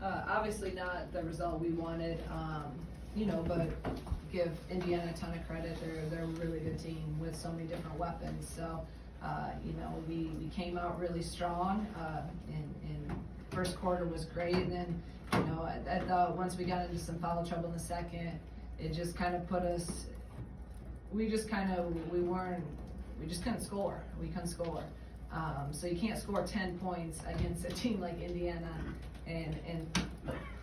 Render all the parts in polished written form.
Obviously not the result we wanted, but give Indiana a ton of credit. They're a really good team with so many different weapons. So, we came out really strong. In first quarter was great, and then, I thought once we got into some foul trouble in the second, it just kind of put us. We just couldn't score. We couldn't score. So you can't score 10 points against a team like Indiana and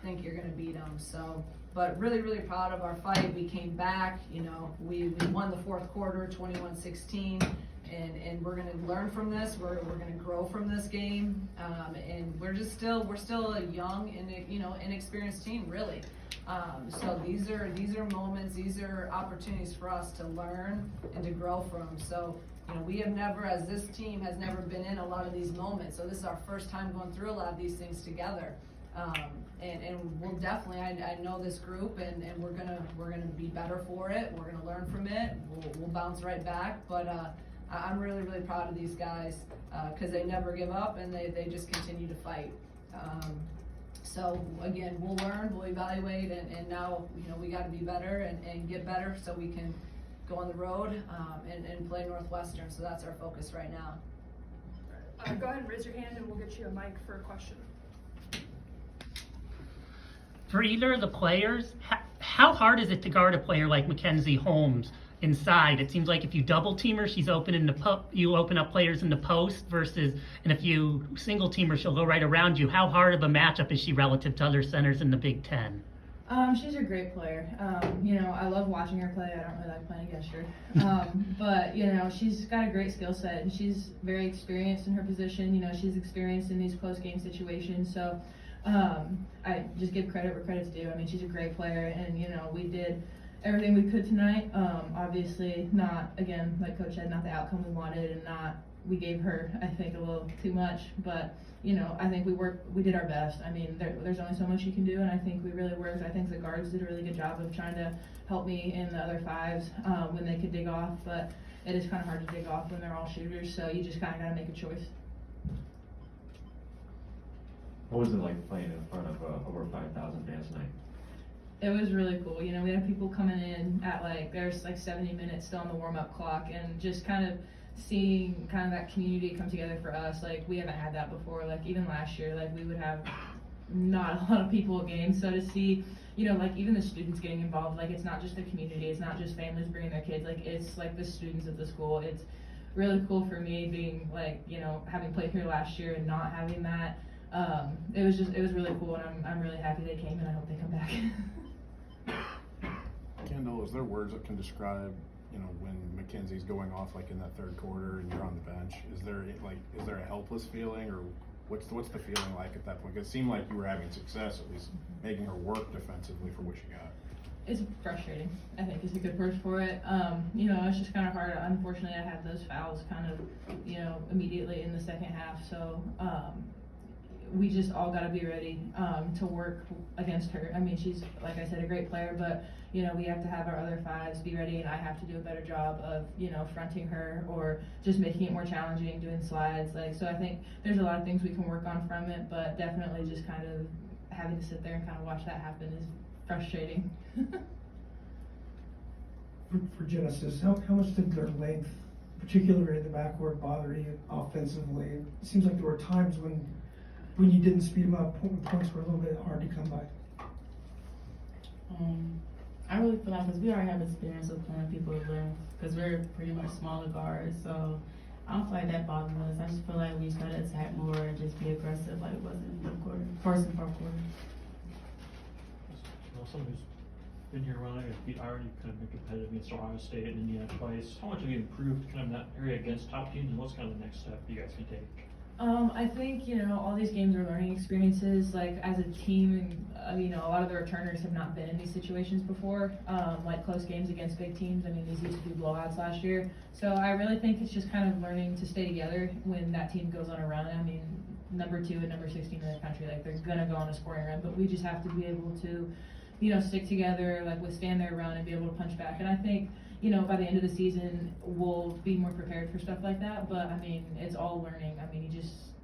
think you're going to beat them. So, but really, really proud of our fight. We came back. We won the fourth quarter, 21-16, and we're going to learn from this. We're going to grow from this game, and we're still a young and inexperienced team, really. So these are moments, these are opportunities for us to learn and to grow from. So, we have never, as this team has never been in a lot of these moments. So this is our first time going through a lot of these things together. And we'll definitely, I know this group, and we're gonna be better for it. We're gonna learn from it. We'll bounce right back. But I'm really, really proud of these guys because they never give up and they just continue to fight. So again, we'll learn, we'll evaluate, and now we got to be better and get better so we can go on the road and play Northwestern. So that's our focus right now. Go ahead and raise your hand and we'll get you a mic for a question. For either of the players, how hard is it to guard a player like Mackenzie Holmes inside? It seems like if you double team her, she's open in you open up players in the post versus, and if you single team her, she'll go right around you. How hard of a matchup is she relative to other centers in the Big Ten? She's a great player. I love watching her play. I don't really like playing against her. But, she's got a great skill set, and she's very experienced in her position. She's experienced in these close game situations. So I just give credit where credit's due. I mean, she's a great player, and, we did everything we could tonight. Obviously not, again, like Coach said, not the outcome we wanted, and we gave her, I think, a little too much, but I think we did our best. I mean, there's only so much you can do, and I think we really worked. I think the guards did a really good job of trying to help me in the other fives when they could dig off, but it is kind of hard to dig off when they're all shooters, so you just kind of got to make a choice. What was it like playing in front of over 5,000 fans tonight? It was really cool. We had people coming in at there's 70 minutes still on the warm-up clock, and just kind of seeing kind of that community come together for us. We haven't had that before. Even last year, we would have not a lot of people at games. So to see, even the students getting involved, it's not just the community, it's not just families bringing their kids, it's the students at the school. It's really cool for me being having played here last year and not having that. It was really cool, and I'm really happy they came, and I hope they come back. Kendall, is there words that can describe, when Mackenzie's going off in that third quarter and you're on the bench? Is there a helpless feeling, or what's the feeling like at that point? Because it seemed like you were having success, at least making her work defensively for what she got. It's frustrating, I think is a good word for it. It's just kind of hard. Unfortunately, I had those fouls kind of, immediately in the second half. So we just all got to be ready to work against her. I mean, she's, like I said, a great player, but we have to have our other fives be ready, and I have to do a better job of fronting her or just making it more challenging, doing slides. So I think there's a lot of things we can work on from it, but definitely just kind of having to sit there and kind of watch that happen is frustrating. For Genesis, how much did their length, particularly in the backcourt, bother you offensively? It seems like there were times when you didn't speed them up, points were a little bit hard to come by. I really feel like, because we already have experience with playing people with length, because we're pretty much smaller guards, so I don't feel like that bothers us. I just feel like we just gotta attack more and just be aggressive like it was in the first and fourth quarter. Someone who's been here around, beat Iron, you've kind of been competitive against Ohio State and Indiana twice. How much have you improved kind of in that area against top teams, and what's kind of the next step you guys can take? I think, all these games are learning experiences, as a team, and, a lot of the returners have not been in these situations before, close games against big teams. I mean, these used to be blowouts last year. So I really think it's just kind of learning to stay together when that team goes on a run. I mean, number 2 and number 16 in the country, they're gonna go on a scoring run, but we just have to be able to, stick together, withstand their run and be able to punch back. And I think, by the end of the season, we'll be more prepared for stuff like that. But I mean, it's all learning. I mean,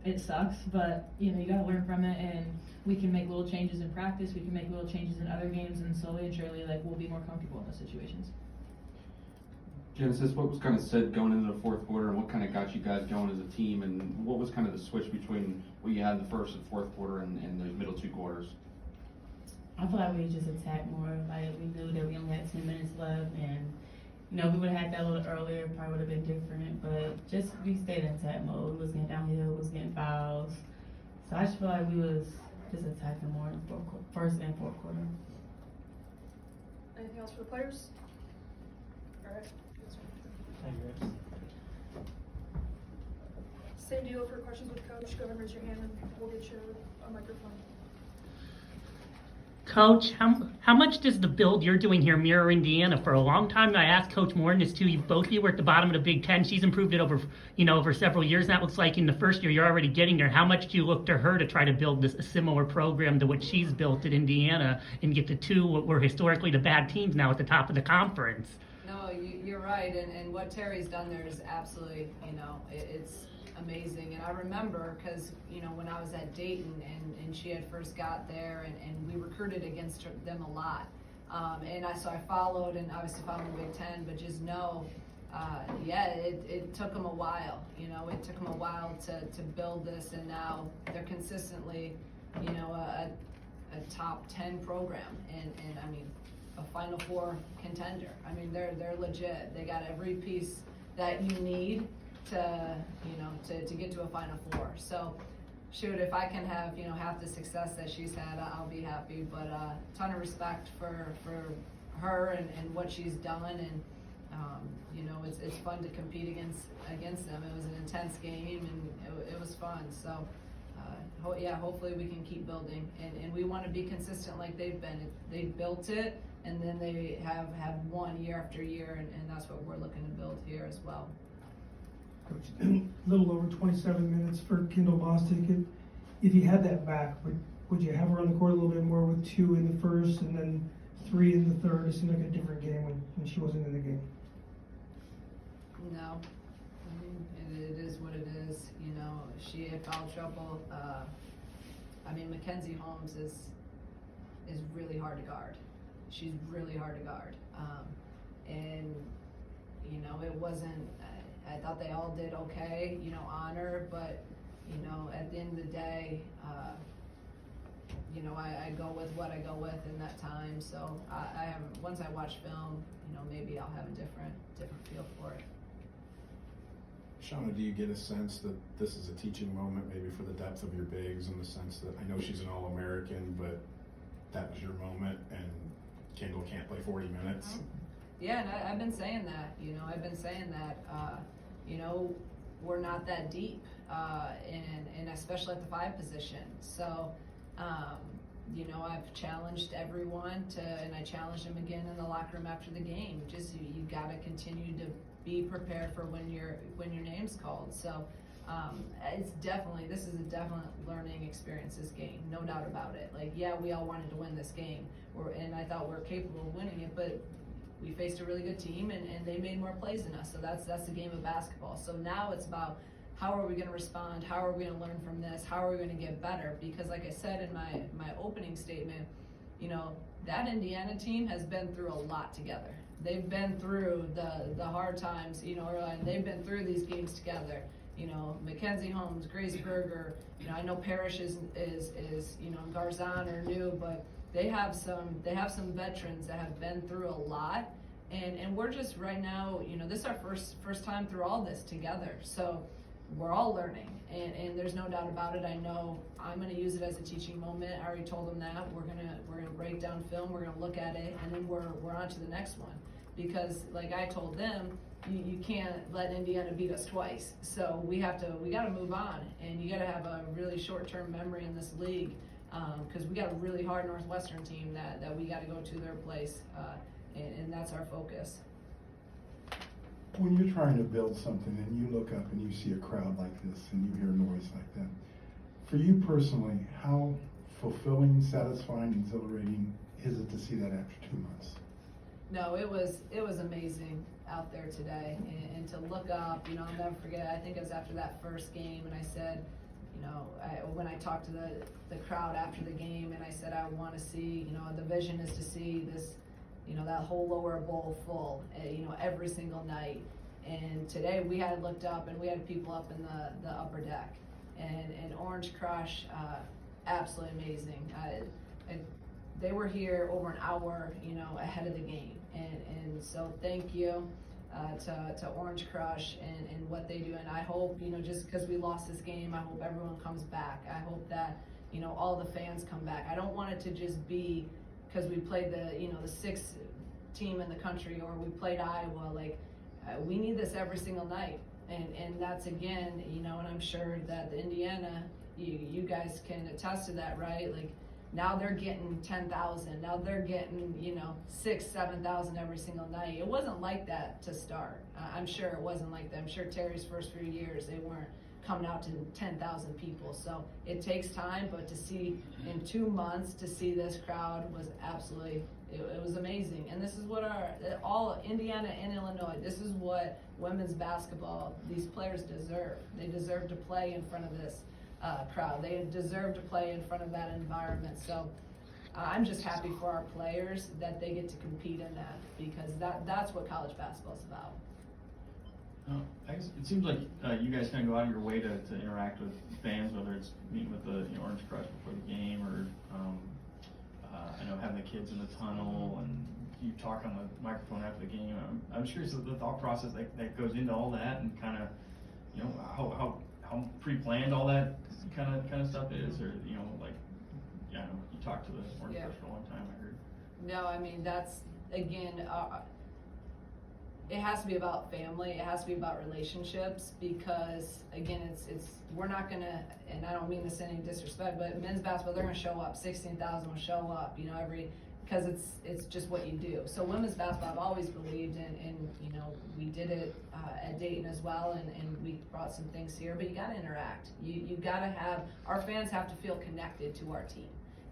it sucks, but you gotta learn from it. And we can make little changes in practice, we can make little changes in other games, and slowly and surely, like, we'll be more comfortable in those situations. Genesis, what was kind of said going into the fourth quarter, and what kind of got you guys going as a team, and what was kind of the switch between what you had in the first and fourth quarter and the middle two quarters? I feel like we just attacked more. Like, we knew that we only had 10 minutes left, and you know, we would have had that a little earlier, probably would have been different. But just we stayed in attack mode. We was getting downhill, we was getting fouls. So I just feel like we was just attacking more in the first and fourth quarter. Anything else for the players? All right. Same deal for questions with coach. Go ahead and raise your hand and we'll get you a microphone. Coach, how much does the build you're doing here mirror Indiana? For a long time, I asked Coach Moore this too. Both of you were at the bottom of the Big Ten. She's improved it over several years. That looks like in the first year you're already getting there. How much do you look to her to try to build a similar program to what she's built at Indiana and get the two what were historically the bad teams now at the top of the conference? No, you're right, and what Terry's done there is absolutely, it's amazing. And I remember, because, when I was at Dayton and she had first got there, and we recruited against them a lot. So I followed, and obviously followed the Big Ten, but just know, it took them a while. It took them a while to build this, and now they're consistently, a top 10 program, and I mean, a Final Four contender. I mean, they're legit. They got every piece that you need to get to a Final Four. So, shoot, if I can have half the success that she's had, I'll be happy. But ton of respect for her and what she's done, and it's fun to compete against them. It was an intense game, and it was fun. So. Hopefully we can keep building, and we want to be consistent like they've been. They built it, and then they have won year after year, and that's what we're looking to build here as well. Coach, a little over 27 minutes for Kendall Bostic. If you had that back, would you have her on the court a little bit more with 2 in the first and then 3 in the third? It seemed like a different game when she wasn't in the game. No, I mean, it is what it is. She had foul trouble. Mackenzie Holmes is really hard to guard. She's really hard to guard. It wasn't, I thought they all did okay, on her, but, at the end of the day, I go with what I go with in that time. So I haven't, once I watch film, maybe I'll have a different feel for it. Shauna, do you get a sense that this is a teaching moment maybe for the depth of your bigs, in the sense that I know she's an All-American, but that was your moment and Kendall can't play 40 minutes? Yeah, and I've been saying that, we're not that deep, and especially at the 5 position. So, I've challenged everyone and I challenged them again in the locker room after the game. Just, you gotta continue to be prepared for when your name's called. So, this is a definite learning experience, this game, no doubt about it. Like, we all wanted to win this game, and I thought we were capable of winning it, but we faced a really good team, and they made more plays than us. So that's the game of basketball. So now it's about how are we going to respond? How are we going to learn from this? How are we going to get better? Because like I said in my opening statement, that Indiana team has been through a lot together. They've been through the hard times, and they've been through these games together. Mackenzie Holmes, Grace Berger, I know Parrish is Garzon are new, but they have some veterans that have been through a lot, and we're just right now, this is our first time through all this together. So we're all learning, and there's no doubt about it. I know I'm going to use it as a teaching moment. I already told them that we're gonna break down film, we're gonna look at it, and then we're on to the next one. Because like I told them, you can't let Indiana beat us twice. So we gotta move on, and you gotta have a really short-term memory in this league, because we got a really hard Northwestern team that we gotta go to their place, and that's our focus. When you're trying to build something and you look up and you see a crowd like this and you hear noise like that, for you personally, how fulfilling, satisfying, exhilarating is it to see that after 2 months? No, it was amazing out there today, and to look up, I'll never forget, I think it was after that first game, and I said, when I talked to the crowd after the game, and I said I want to see, the vision is to see this, that whole lower bowl full, every single night. And today we had looked up and we had people up in the upper deck, and Orange Crush, absolutely amazing. They were here over an hour, ahead of the game, and so thank you to Orange Crush and what they do. And I hope, just because we lost this game, I hope everyone comes back. I hope that, all the fans come back. I don't want it to just be because we played the sixth team in the country, or we played Iowa. Like, we need this every single night. And that's, again, and I'm sure that the Indiana, you guys can attest to that, right? Like, now they're getting 10,000. Now they're getting, 6,000, 7,000 every single night. It wasn't like that to start. I'm sure it wasn't like that. I'm sure Terry's first few years, they weren't coming out to 10,000 people. So it takes time, but to see in 2 months, to see this crowd was absolutely, it was amazing. And this is what all Indiana and Illinois, this is what women's basketball, these players deserve. They deserve to play in front of this crowd. They deserve to play in front of that environment. So I'm just happy for our players that they get to compete in that, because that's what college basketball is about. I guess it seems like you guys kind of go out of your way to interact with fans, whether it's meeting with the Orange Crush before the game, or I know having the kids in the tunnel, and you talk on the microphone after the game. I'm curious of the thought process that goes into all that, and kind of how pre-planned all that kind of stuff is, or like, you talked to the Orange Crush for a long time, I heard. No, I mean, that's, again, it has to be about family. It has to be about relationships, because, again, it's we're not gonna, and I don't mean this in any disrespect, but men's basketball, they're gonna show up. 16,000 will show up, because it's just what you do. So women's basketball, I've always believed in, we did it at Dayton as well, and we brought some things here, but you gotta interact. You gotta have, our fans have to feel connected to our team,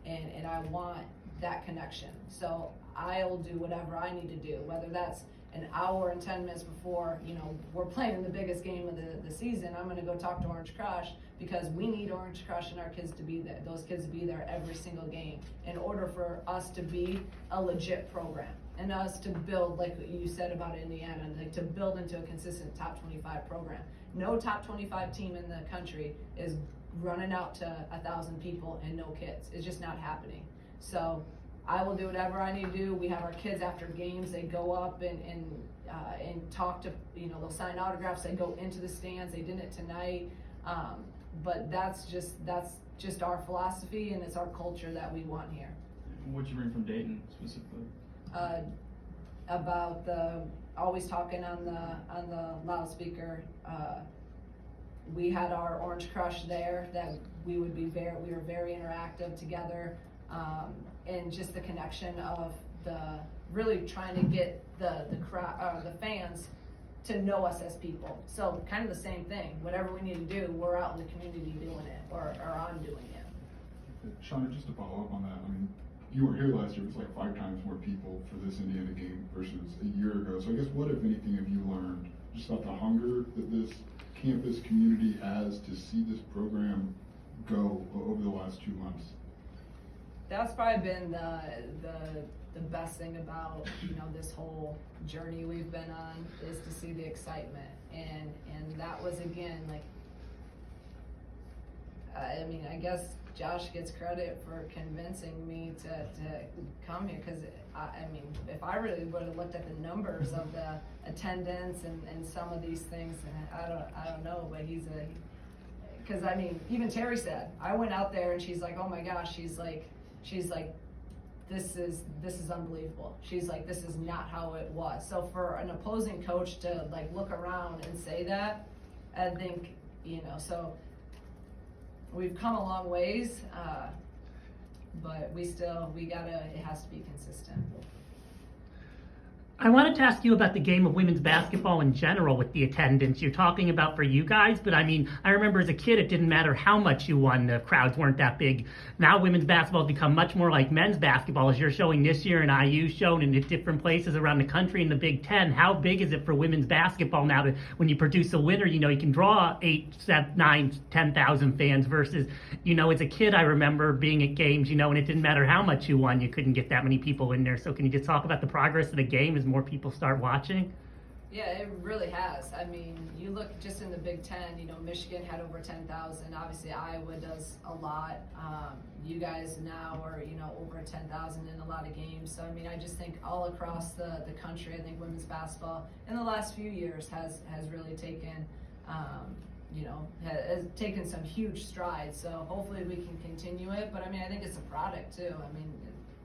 and I want that connection. So I'll do whatever I need to do, whether that's an hour and 10 minutes before, we're playing the biggest game of the season. I'm gonna go talk to Orange Crush, because we need Orange Crush and our kids to be there, those kids to be there every single game, in order for us to be a legit program, and us to build, like you said about Indiana, like to build into a consistent top 25 program. No top 25 team in the country is running out to 1,000 people and no kids. It's just not happening. So I will do whatever I need to do. We have our kids after games, they go up and talk to, they'll sign autographs, they go into the stands. They did it tonight. But that's just our philosophy, and it's our culture that we want here. What'd you bring from Dayton specifically? About always talking on the loudspeaker. We had our Orange Crush there, that we were very interactive together. And just the connection of really trying to get the crowd, the fans, to know us as people. So kind of the same thing. Whatever we need to do, we're out in the community doing it, or I'm doing it. Shauna, just to follow up on that, I mean, you were here last year. It was like 5 times more people for this Indiana game versus a year ago. So I guess, what, if anything, have you learned just about the hunger that this campus community has to see this program go over the last 2 months? That's probably been the best thing about this whole journey we've been on, is to see the excitement, and that was, again, like, I mean, I guess Josh gets credit for convincing me to come here, because I mean, if I really would have looked at the numbers of the attendance and some of these things, I don't know, but because I mean, even Terry said, I went out there and she's like, oh my gosh, she's like, this is unbelievable. She's like, this is not how it was. So for an opposing coach to like look around and say that, I think, so we've come a long ways, but it has to be consistent. I wanted to ask you about the game of women's basketball in general with the attendance you're talking about for you guys, but I mean, I remember as a kid, it didn't matter how much you won, the crowds weren't that big. Now women's basketball has become much more like men's basketball, as you're showing this year and IU shown in different places around the country in the Big Ten. How big is it for women's basketball now to, when you produce a winner, you know, you can draw 8, 7, 9, 10,000 fans versus, you know, as a kid, I remember being at games, you know, and it didn't matter how much you won, you couldn't get that many people in there. So can you just talk about the progress of the game as more people start watching? Yeah, it really has. I mean, you look just in the Big Ten, you know, Michigan had over 10,000. Obviously, Iowa does a lot. You guys now are, you know, over 10,000 in a lot of games. So, I mean, I just think all across the country, I think women's basketball in the last few years has really taken, you know, has taken some huge strides. So hopefully we can continue it. But, I mean, I think it's a product, too. I mean,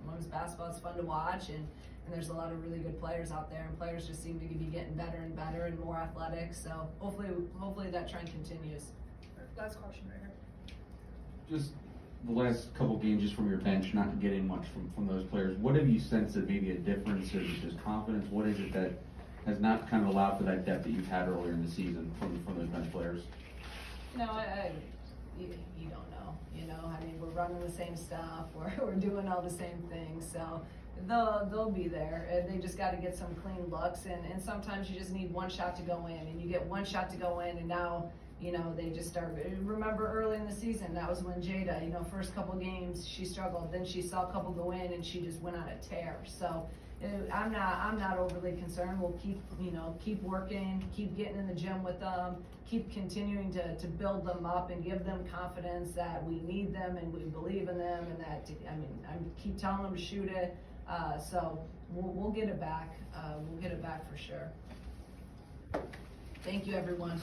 women's basketball is fun to watch, and there's a lot of really good players out there, and players just seem to be getting better and better and more athletic. So hopefully that trend continues. Last question right here. Just the last couple games, just from your bench, not getting much from those players. What have you sensed that maybe a difference? Is it just confidence? What is it that has not kind of allowed for that depth that you've had earlier in the season from those bench players? You know, you don't know. You know, I mean, we're running the same stuff. We're doing all the same things. So they'll be there. They just got to get some clean looks, and sometimes you just need one shot to go in, and you get one shot to go in, and now, you know, they just start. Remember early in the season, that was when Jada, you know, first couple games she struggled, then she saw a couple go in, and she just went on a tear. So I'm not overly concerned. We'll keep working, keep getting in the gym with them, keep continuing to build them up and give them confidence that we need them and we believe in them, and that, I mean, I keep telling them to shoot it. So we'll get it back. We'll get it back for sure. Thank you, everyone.